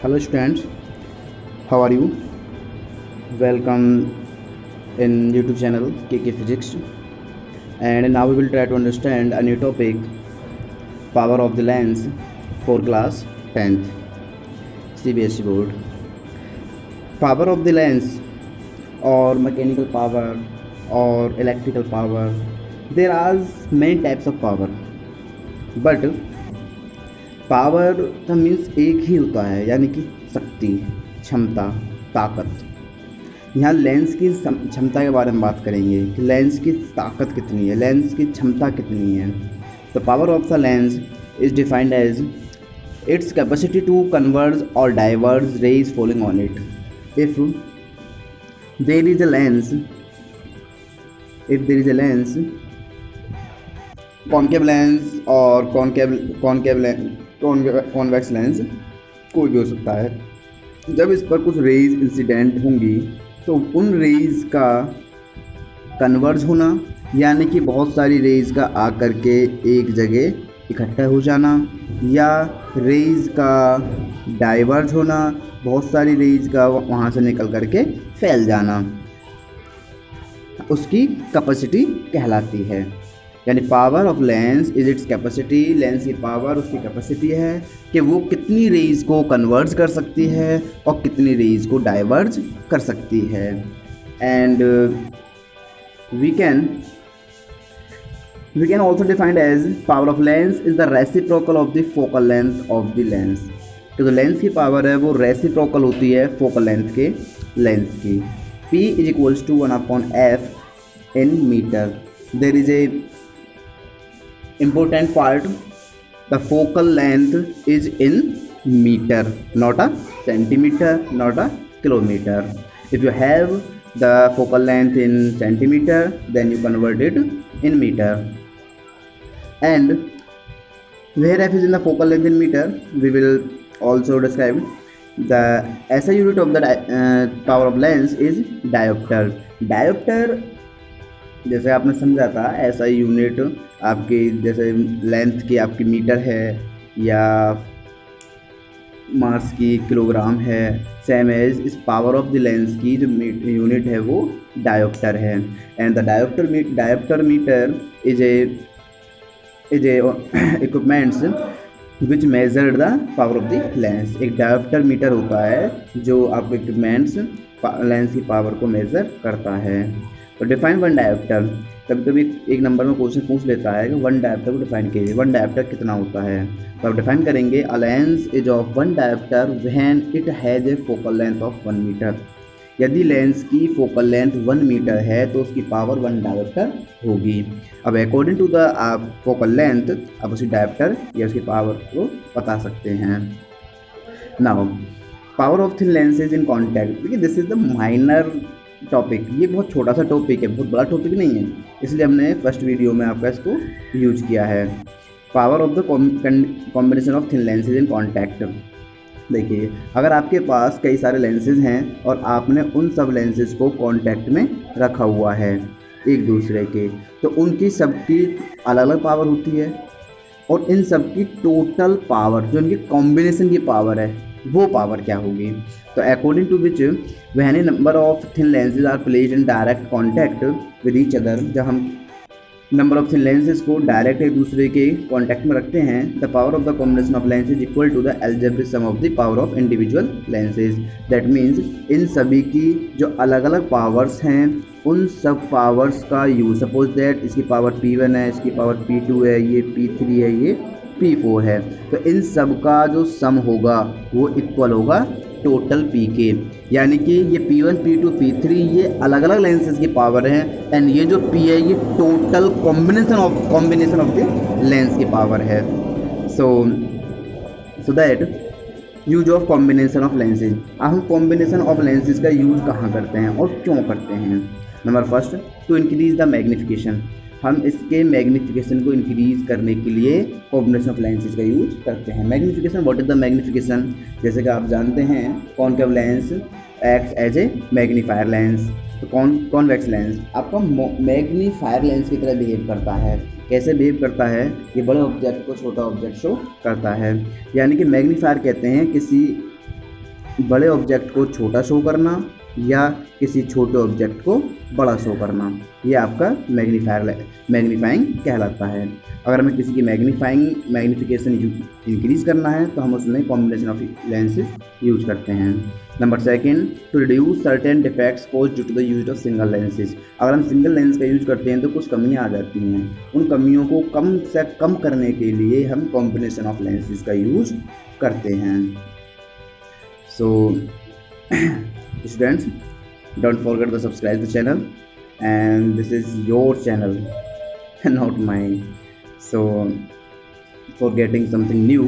Hello students, how are you? Welcome in YouTube channel KK Physics, and now we will try to understand a new topic, power of the lens for class 10th CBSE board. Power of the lens or mechanical power or electrical power, there are many types of power, but power का means एक ही होता है, यानी कि शक्ति, क्षमता, ताकत। यहाँ लेंस की क्षमता के बारे में बात करेंगे कि लेंस की ताकत कितनी है, लेंस की क्षमता कितनी है। तो power of the lens is defined as its capacity to converge और diverge rays falling on it. If there is a lens concave lens और कॉन्वेक्स लेंस कोई भी हो सकता है। जब इस पर कुछ रेज इंसिडेंट होंगी तो उन रेज का कन्वर्ज होना, यानी कि बहुत सारी रेज का आकर के एक जगह इकट्ठा हो जाना, या रेज का डाइवर्ज होना, बहुत सारी रेज का वहाँ से निकल करके फैल जाना, उसकी कैपेसिटी कहलाती है। यानी power of lens is its capacity, lens की पावर उसकी कैपेसिटी है कि वो कितनी रेज को कन्वर्ज कर सकती है और कितनी रेज को डाइवर्ज कर सकती है। And we can also defined as power of lens is the reciprocal of the focal length of the lens. तो जो लेंस की पावर है वो रेसिप्रोकल होती है फोकल लेंथ के लेंस की। P is equals to 1/f in metre. There is a important part, the focal length is in meter, not a centimeter, not a kilometer. If you have the focal length in centimeter, then you convert it in meter. And where f is in the focal length in meter, we will also describe the SI unit of the power of lens is diopter. Diopter जैसे आपने समझा था, ऐसा unit आपकी जैसे length की आपकी metre है या मास की किलोग्राम है, सेम एज इस पावर ऑफ द लेंस की जो यूनिट है वो डायोप्टर है। And the dioptre metre is a equipments which measure the power of the lens. एक डायोप्टर मीटर होता है जो आपके इक्विपमेंट्स लेंस की पावर को मेज़र करता है। तो डिफाइन वन डायोप्टर, कभी कभी एक नंबर में क्वेश्चन पूछ लेता है कि वन डायोप्टर को डिफाइन कीजिए, वन डायोप्टर कितना होता है। तो आप डिफाइन करेंगे a lens is of one dioptre when it has a focal length of 1 metre. यदि लेंस की फोकल लेंथ 1 मीटर है तो उसकी पावर 1 डायोप्टर होगी। अब according to the focal length आप उसकी डायोप्टर या उसकी पावर को बता सकते हैं। Now power of thin lenses in contact, देखिए this is the minor topic, ये बहुत छोटा सा टॉपिक है, बहुत बड़ा टॉपिक नहीं है, इसलिए हमने फर्स्ट वीडियो में आपका इसको यूज किया है। Power of the combination of thin lenses in contact. देखिए अगर आपके पास कई सारे लेंसेज हैं और आपने उन सब लेंसेज को कॉन्टैक्ट में रखा हुआ है एक दूसरे के, तो उनकी सबकी अलग अलग पावर होती है और इन सब की टोटल पावर जो इनकी कॉम्बिनेशन की पावर है वो पावर क्या होगी। तो according to which when a number of thin lenses are placed in direct contact with each other, जब हम नंबर ऑफ थिन लेंसेज को डायरेक्ट एक दूसरे के कॉन्टैक्ट में रखते हैं, the power of the combination of lenses equal to the algebraic sum of the power of individual lenses. That means इन सभी की जो अलग अलग पावर्स हैं उन सब पावर्स का यूज, सपोज दैट इसकी पावर P1 है, इसकी पावर P2 है, ये P3 है, ये P4 है, तो इन सब का जो सम होगा वो इक्वल होगा टोटल P के। यानी कि ये P1, P2, P3 ये अलग अलग लेंसेज की पावर है एंड ये जो P है ये total combination of the lens की पावर है। So that use of combination of lenses. अब हम कॉम्बिनेशन ऑफ लेंसेज का यूज कहाँ करते हैं और क्यों करते हैं। Number first, to increase the magnification. हम इसके मैग्नीफिकेशन को इंक्रीज़ करने के लिए कॉम्बिनेशन ऑफ लेंसेज का यूज करते हैं। Magnification, what is the magnification, जैसे कि आप जानते हैं concave lens acts as a magnifier lens, तो कॉन्वेक्स लेंस आपका मैग्नीफायर लेंस की तरह बिहेव करता है। कैसे बिहेव करता है, ये बड़े ऑब्जेक्ट को छोटा ऑब्जेक्ट शो करता है। यानी कि मैग्नीफायर कहते हैं किसी बड़े ऑब्जेक्ट को छोटा शो करना या किसी छोटे ऑब्जेक्ट को बड़ा शो करना, ये आपका मैग्नीफाइंग कहलाता है। अगर हमें किसी की मैग्नीफिकेशन इंक्रीज करना है तो हम उसमें कॉम्बिनेशन ऑफ लेंसेज यूज करते हैं। Number second, to reduce certain defects cause due to the use of single lenses. अगर हम सिंगल लेंस का यूज करते हैं तो कुछ कमियां आ जाती हैं, उन कमियों को कम से कम करने के लिए हम कॉम्बिनेशन ऑफ लेंसेज का यूज करते हैं। So students, don't forget to subscribe the channel, and this is your channel not mine. So for getting something new,